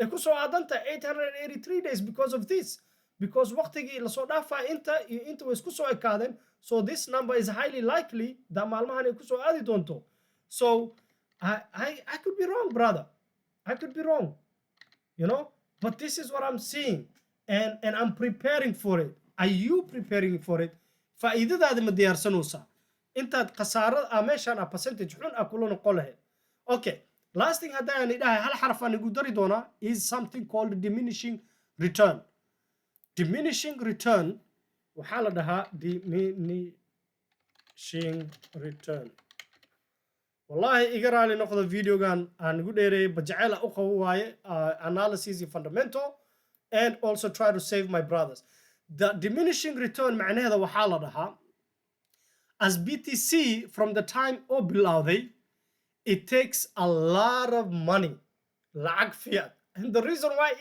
Ee ku soo aadanta 883 days because of this. Because waqtigii la soo dhaafaa inta way isku soo ekaadeen. So this number is highly likely that maalmahan ay ku soo aadi doonto. So I could be wrong, brother. I could be wrong. But this is what I'm seeing, and I'm preparing for it. Are you preparing for it? Faa'iidadaada ma diyaarsanaysaa? Intaad khasaarada meeshan percentage xun kula noqon lahayd. Okay, last thing haddaan idhahay hal xaraf aan igu dari doonaa is something called diminishing return. Diminishing return waxaa la dhahaa diminishing return. Wallahi iga raali noqdo videogan aan igu dheereeyay bajacayl u qabo waaye, analysis iyo fundamental, and also try to save my brothers. The diminishing return macnaheeda waxaa la dhahaa as BTC from the time oo bilowday, it takes a lot of money lacag fiat. And the reason why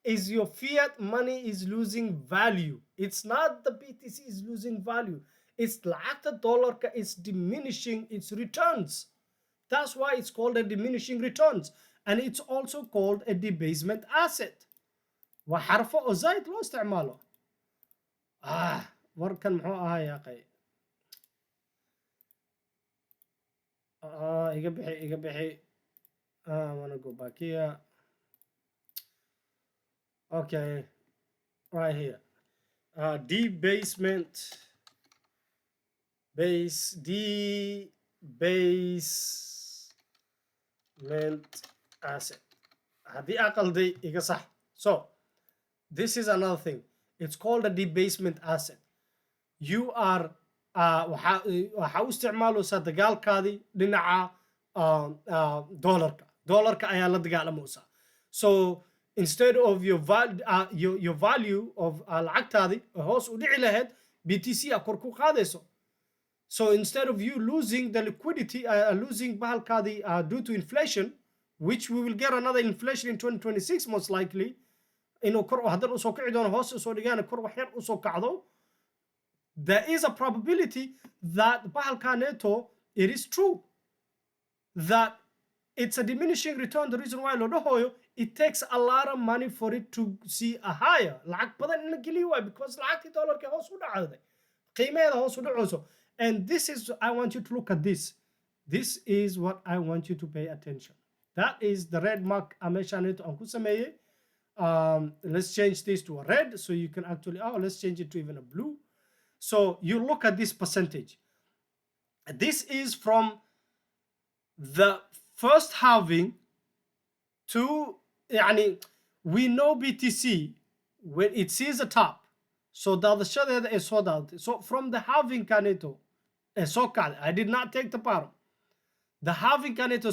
is your fiat money is losing value. It's not the BTC is losing value. It's lacagta dollar is diminishing its returns. That's why it's called a diminishing returns. And it's also called a debasement asset. وحرفه oo زايد loo isticmaalo. warkan muxuu ahaa yaa qay. iga bixi. I want to go back here. Okay, right here. Debasement asset. هذه أقل iga صح. So this is another thing. It's called a debasement asset. You are waxa u isticmaalaysaa dagaalkaadii dhinaca dollarka ayaa la dagaalamaysaa. So instead of your value of lacagtaadii hoos u dhici lahayd, BTC a kor ku qaadayso. So instead of you losing the liquidity, losing bahalkaadii due to inflation, which we will get another inflation in 2026 most likely, inuu kor haddana usoo kici doono hoos usoo dhigaana kor wax yar usoo kacdo, there is a probability that bahalkaneeto, it is true that it's a diminishing return. The reason why lodahoyo, it takes a lot of money for it to see a higher lacag badan in la geliyo waay, because lacagtii dollarka hoos u dhacday, qiimaheeda hoos u dhacayso. And this is, I want you to look at this. This is what I want you to pay attention. That is the red mark ameshaneeto aan ku sameeyey. Let's change this to a red so you can actually, let's change it to even a blue. So you look at this percentage. This is from the first halving to, we know BTC when it sees a top. So the other shade is sold out. So from the halving kaneto, I did not take the bottom. The halving kaneto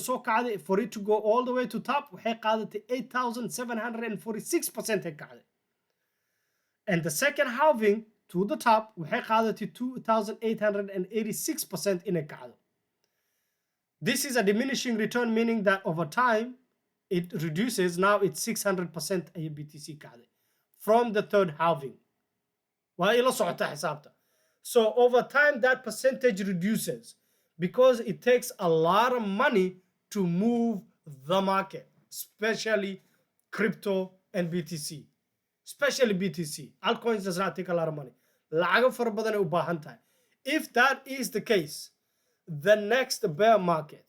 for it to go all the way to top, 8,746%. And the second halving to the top, 2,886% in a kacdo. This is a diminishing return, meaning that over time it reduces. Now it's 600% a BTC kacdo from the third halving. So over time that percentage reduces because it takes a lot of money to move the market, especially crypto and BTC. Especially BTC. Altcoins does not take a lot of money. If that is the case, the next bear market,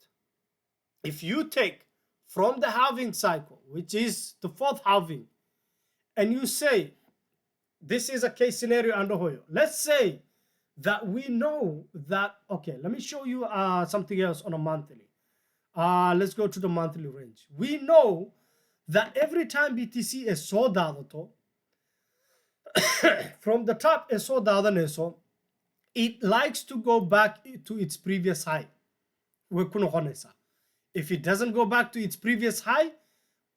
if you take from the halving cycle, which is the fourth halving, and you say, this is a case scenario under Hoyo. Let's say that we know that, okay, let me show you something else on a monthly. Let's go to the monthly range. We know that every time BTC is sold out, from the top is sold out, it likes to go back to its previous high. If it doesn't go back to its previous high,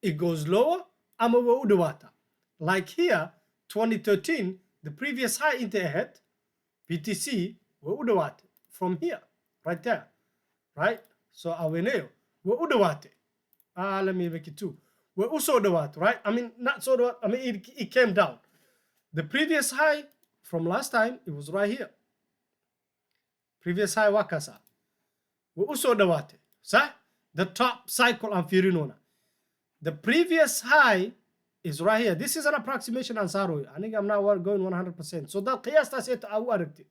it goes lower. Like here, 2013, the previous high in the head, BTC, from here, right there, right? So aweneo, let me make it two. Right? I mean, not so, I mean, it came down. The previous high from last time, it was right here. Previous high wakasa. The top cycle on Firinona. The previous high is right here. This is an approximation on Saru. I think I'm not going 100%. So that qiyas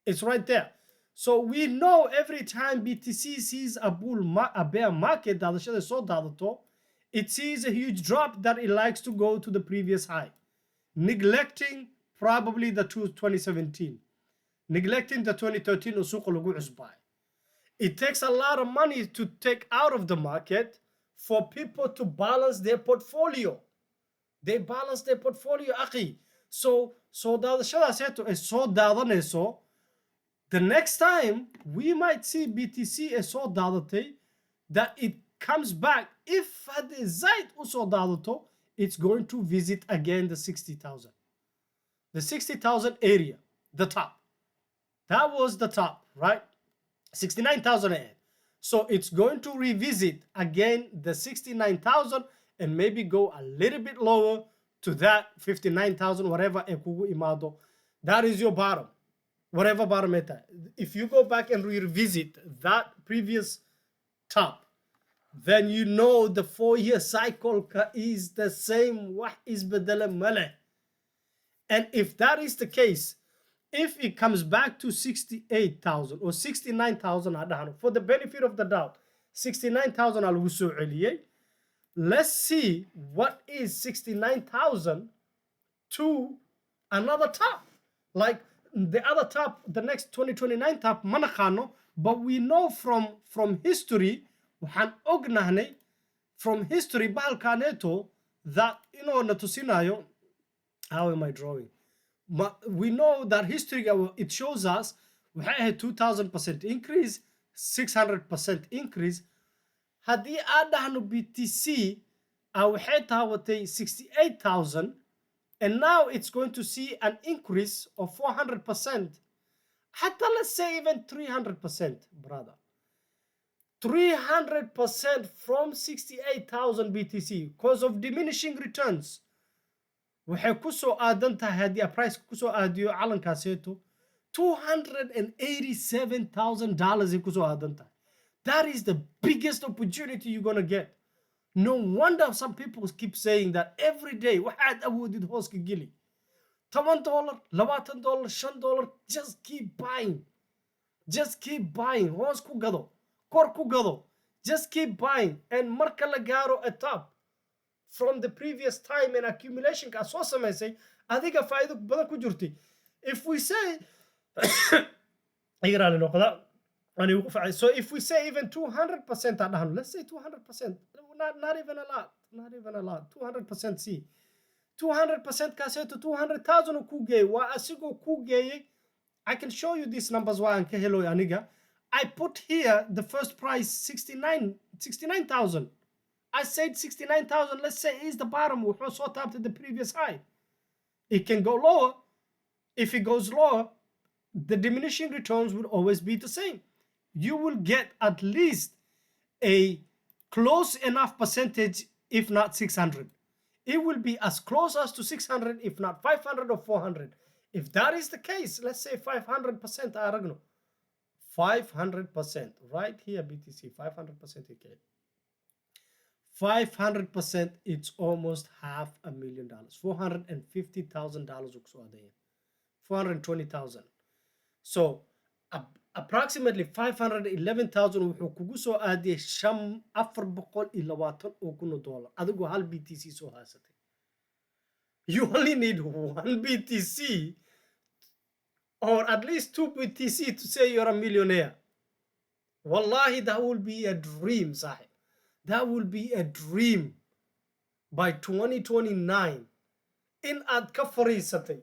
it's right there. So we know every time BTC sees a bear market, it sees a huge drop that it likes to go to the previous high, neglecting probably the 2017, neglecting the 2013 It takes a lot of money to take out of the market for people to balance their portfolio. They balance their portfolio, akhi. So the next time we might see BTC that it comes back. If it's going to visit again the 60,000. The 60,000 area, the top. That was the top, right? 69,000 ahead. So it's going to revisit again the 69,000 and maybe go a little bit lower to that 59,000, whatever ee kugu imaado. That is your bottom, whatever bottom it is. If you go back and revisit that previous top, then you know the 4-year cycle is the same. Wax isbedela male. And if that is the case, if it comes back to 68,000 or 69,000, for the benefit of the doubt, 69,000 al wusu celiyay. Let's see what is 69,000 to another top. Like the other top, the next 2029 top, manakano, but we know from history, waxaan ognahnay from history bahalkaneeto that natusinayo. How am I drawing? We know that history, it shows us we had 2,000% increase, 600% increase. Haddii aan dhahno BTC waxay taawatay 68,000, and now it's going to see an increase of 400%. Hatta let's say even 300%, brother. 300% from 68,000 BTC because of diminishing returns. waxay ku soo aadan tahay haddii price ku soo aadiyo calankaaseeto $287,000 ay ku soo aadan tahay. That is the biggest opportunity you're gonna get. No wonder some people keep saying that every day. waxaad awoodid hooska geli $10, $20, $5, just keep buying. Just keep buying. hoos ku gado, kor ku gado, just keep buying. And marka la gaaro a top from the previous time and accumulation ka soo samaysay, adiga faa'iido badan ku jirtay. If we say so if we say even 200%, let's say 200%, not even a lot, 200%. See, 200% kaaseeto 200,000 ku geeyay, waa asigoo ku geeyay. I can show you these numbers waa aan ka heloy aniga. I put here the first price 69,000. I said 69,000, let's say is the bottom. We also tapped the previous high. It can go lower. If it goes lower, the diminishing returns will always be the same. You will get at least a close enough percentage, if not 600. It will be as close as to 600, if not 500 or 400. If that is the case, let's say 500%, I don't know. 500%, right here, BTC, 500%. Okay. 500%, it's almost $500,000. $450,000 $420,000. So approximately 511,000 wuxuu kugu soo aadiyay $420,000 adigu hal BTC soo haasatay. You only need one BTC or at least 2 BTC to say you're a millionaire. Wallahi, that will be a dream, sahib. That will be a dream by 2029. In aad ka fariisatay,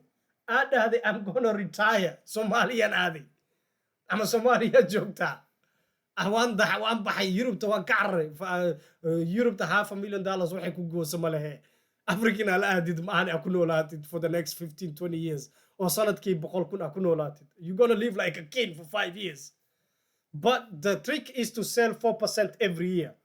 aad dhahday I'm gonna retire, Somalian aadi ama Somalia joogtaa. waan baxay Yurubta, waan ka carray Yurubta $500,000 waxay ku gooso ma lehe. African ala aadid maani aku noolaatid for the next 15-20 years oo sanadkii 100,000 aku noolaatid. You're gonna live like a king for 5 years. But the trick is to sell 4% every year.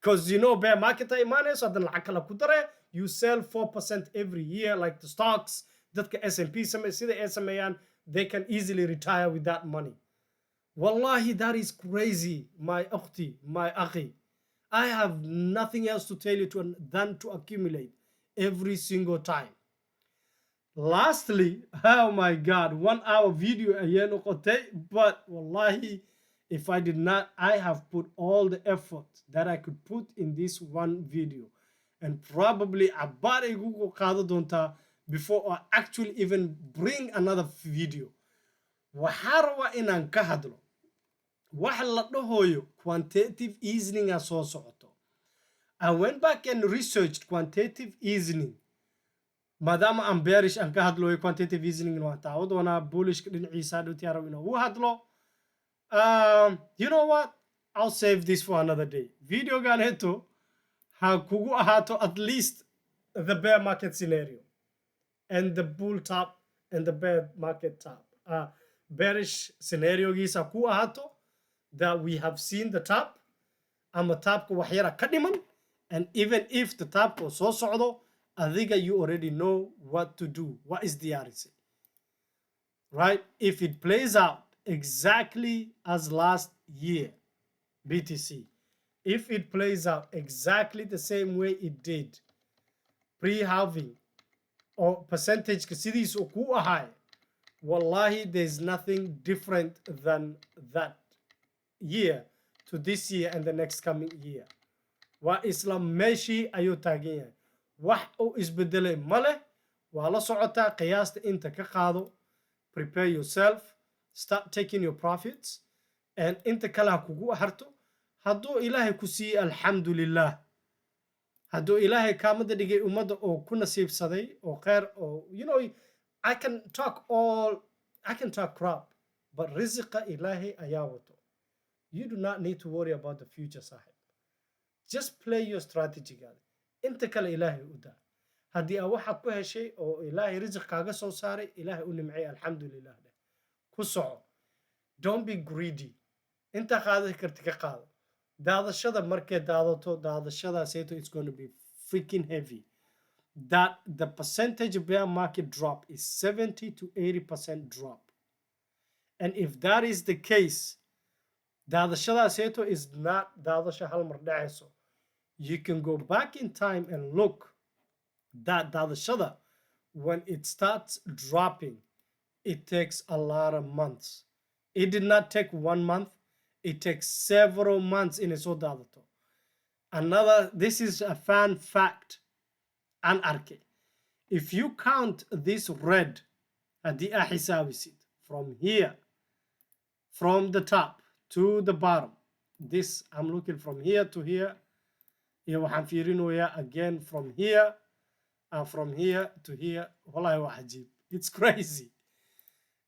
Because bear market imanayso hadan lacag kala ku dare, you sell 4% every year, like the stocks. Dadka S&P sida ay sameeyaan, they can easily retire with that money. Wallahi, that is crazy, my ukhti, my akhi. I have nothing else to tell you than to accumulate every single time. Lastly, oh my God, 1 hour video ayay noqotay, but wallahi, if I did not, I have put all the effort that I could put in this one video, and probably about a Google qaado doonta before I actually even bring another video. Waxaan rabaa inaan ka hadlo waxa la dhahoyo quantitative easing a soo socoto. I went back and researched quantitative easing. Maadaama aan bearish aan ka hadloyo quantitative easing waa taawad wana bullish dhinaciisa dhunti araw inuu hadlo. You know what? I'll save this for another day. Video ganeto ha kugu ahaato at least the bear market scenario and the bull top and the bear market top. Bearish scenario giisa ku ahaato, that we have seen the top ama taabka wax yara ka dhiman, and even if the taabka soo socdo adiga you already know what to do. What is diyaarisay, right? If it plays out exactly as last year BTC, if it plays out exactly the same way it did pre-halving or percentage sidiis uu ku ahay, wallahi there's nothing different than that year to this year and the next coming year. waa isla meeshii ayuu taagan yahay, wax uu isbedelay ma leh. waa la socotaa qiyaasta inta ka qaado, prepare yourself, start taking your profits, and inta kale ha kugu harto. hadduu ilaahay ku siiyey alxamdulilah, hadduu ilaahay kaamada dhigay ummadda oo ku nasiibsaday oo kheyr oo I can talk crap, but rizqa ilaahay ayaa wato. You do not need to worry about the future, sahib. Just play your strategy, guys. Inta kale ilaahay u daa. haddii aa waxa ku heshay oo ilaahay rizq kaaga soo saaray, ilaahay u nimcay alxamdulilah dheh, ku soco. Don't be greedy. inta qaadi karti ka qaado. daadashada markay daadato, daadashadaasayto it's going to be freaking heavy. That the percentage of bear market drop is 70 to 80% drop. And if that is the case, daadashadaasayto is not daadasha hal mar dhacayso. You can go back in time and look that daadashada, when it starts dropping, it takes a lot of months. It did not take 1 month. It takes several months in its daadato. This is a fun fact. An arke. If you count this red, from here, from the top to the bottom, this I'm looking from here to here. Again from here to here. It's crazy.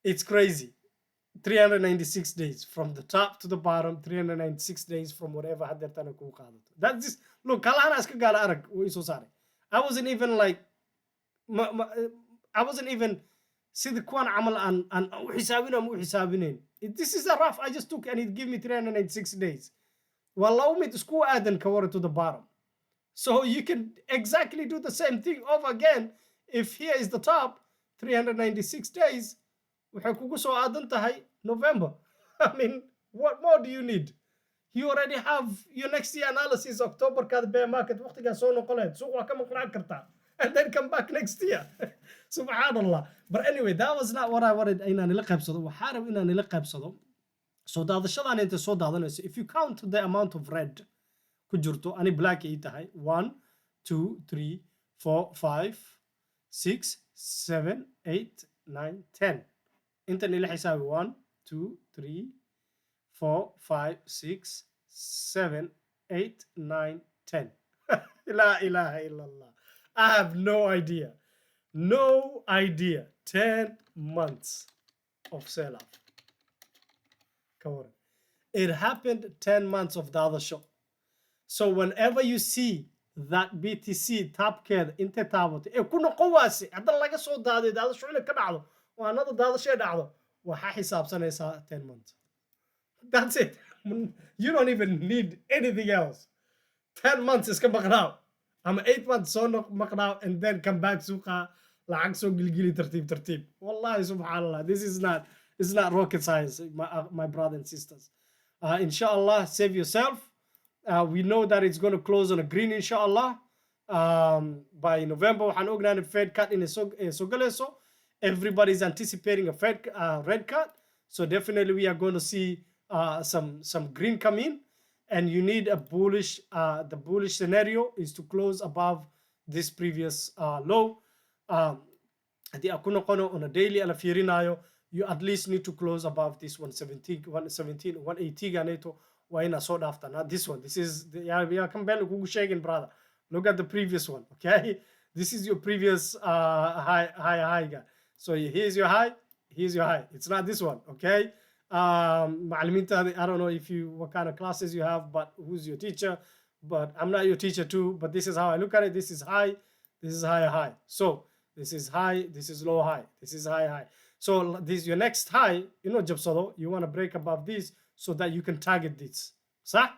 It's crazy. 396 days from the top to the bottom, 396 days from whatever hadeertana kuu qaadato. That's just, look, kalana iska gaala arag uu isoo saaray. I wasn't even like, I wasn't even sida kuwan camal aan u xisaabin ama u xisaabinayn. This is a rough, I just took and it gave me 396 days. Wallow mid isku aadan ka wara to the bottom. So you can exactly do the same thing over again. If here is the top, 396 days, waxay kugu soo aadan tahay November. I mean, what more do you need? You already have your next year analysis, October kaad bear market waqtigaa soo noqoleed, suuq waa ka maqnaan kartaa, and then come back next year. Subhanallah. But anyway, that was not what I wanted inaan ila qaybsado. waxaa rab inaan ila qaybsado soo daadashadan inta soo daadanayso. If you count the amount of red ku jirto, ani black ay tahay 1 2 3 4 5 6 7 8 9 10. inta nila xisaabi 1 2 3 4 5 6 7 8 9 10. La ilaha illallah. I have no idea. No idea. 10 months of sell-off. Come on. It happened 10 months of the other show. So whenever you see that BTC tapkeeda intay taabato ee ku noqon waase hadda laga soo daaday daadasho inay ka dhacdo waa another daadasho dhacdo, waxaa xisaabsanaysaa 10 months. That's it. You don't even need anything else. 10 months is ka maqnaaw ama 8 months soo maqnaaw and then come back suuqa lacag soo gilgili tartiib. Wallahi subhanallah, this is not rocket science, my brothers and sisters. Inshallah, save yourself. We know that it's going to close on a green, inshallah. By November, waxaan ognahay Fed cut in soo galayso. Everybody's anticipating a Fed red cut. So definitely we are going to see some green come in. And you need a bullish, the bullish scenario is to close above this previous low. Haddii aad ku noqono on a daily ala fiirinayo, you at least need to close above this 117, 180 ganeto. Waa inaa soo dhaafta. Not this one. This is yaa kan been kugu sheegin, brother. Look at the previous one, okay? This is your previous high guy. So here's your high, here's your high. It's not this one, okay? Macallimiinta, I don't know what kind of classes you have, but who's your teacher? But I'm not your teacher too, but this is how I look at it. This is high, this is high. So this is high, this is low high, this is high. So this your next high, jabsado, you want to break above this. so that you can target this. صح?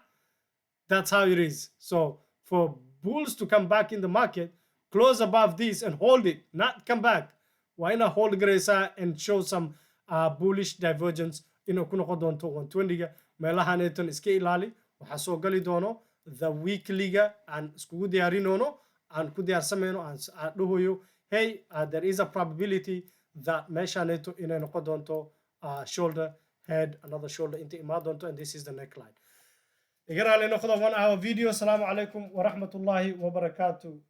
That's how it is. So for bulls to come back in the market, close above this and hold it, not come back. Why not hold Gresa and show some bullish divergence in Okuno Donto 120 Melahaneton iska ilali, waxa soo gali doono the weekly-ga aan iskugu diyaarinoono aan ku diyaarsamayno aan dhahoyo hey there is a probability that meeshaneeto inay noqon doonto shoulder head another shoulder inta imaan doonto and this is the neckline. اقرا لنا خذوا 1 hour video. السلام عليكم ورحمة الله وبركاته.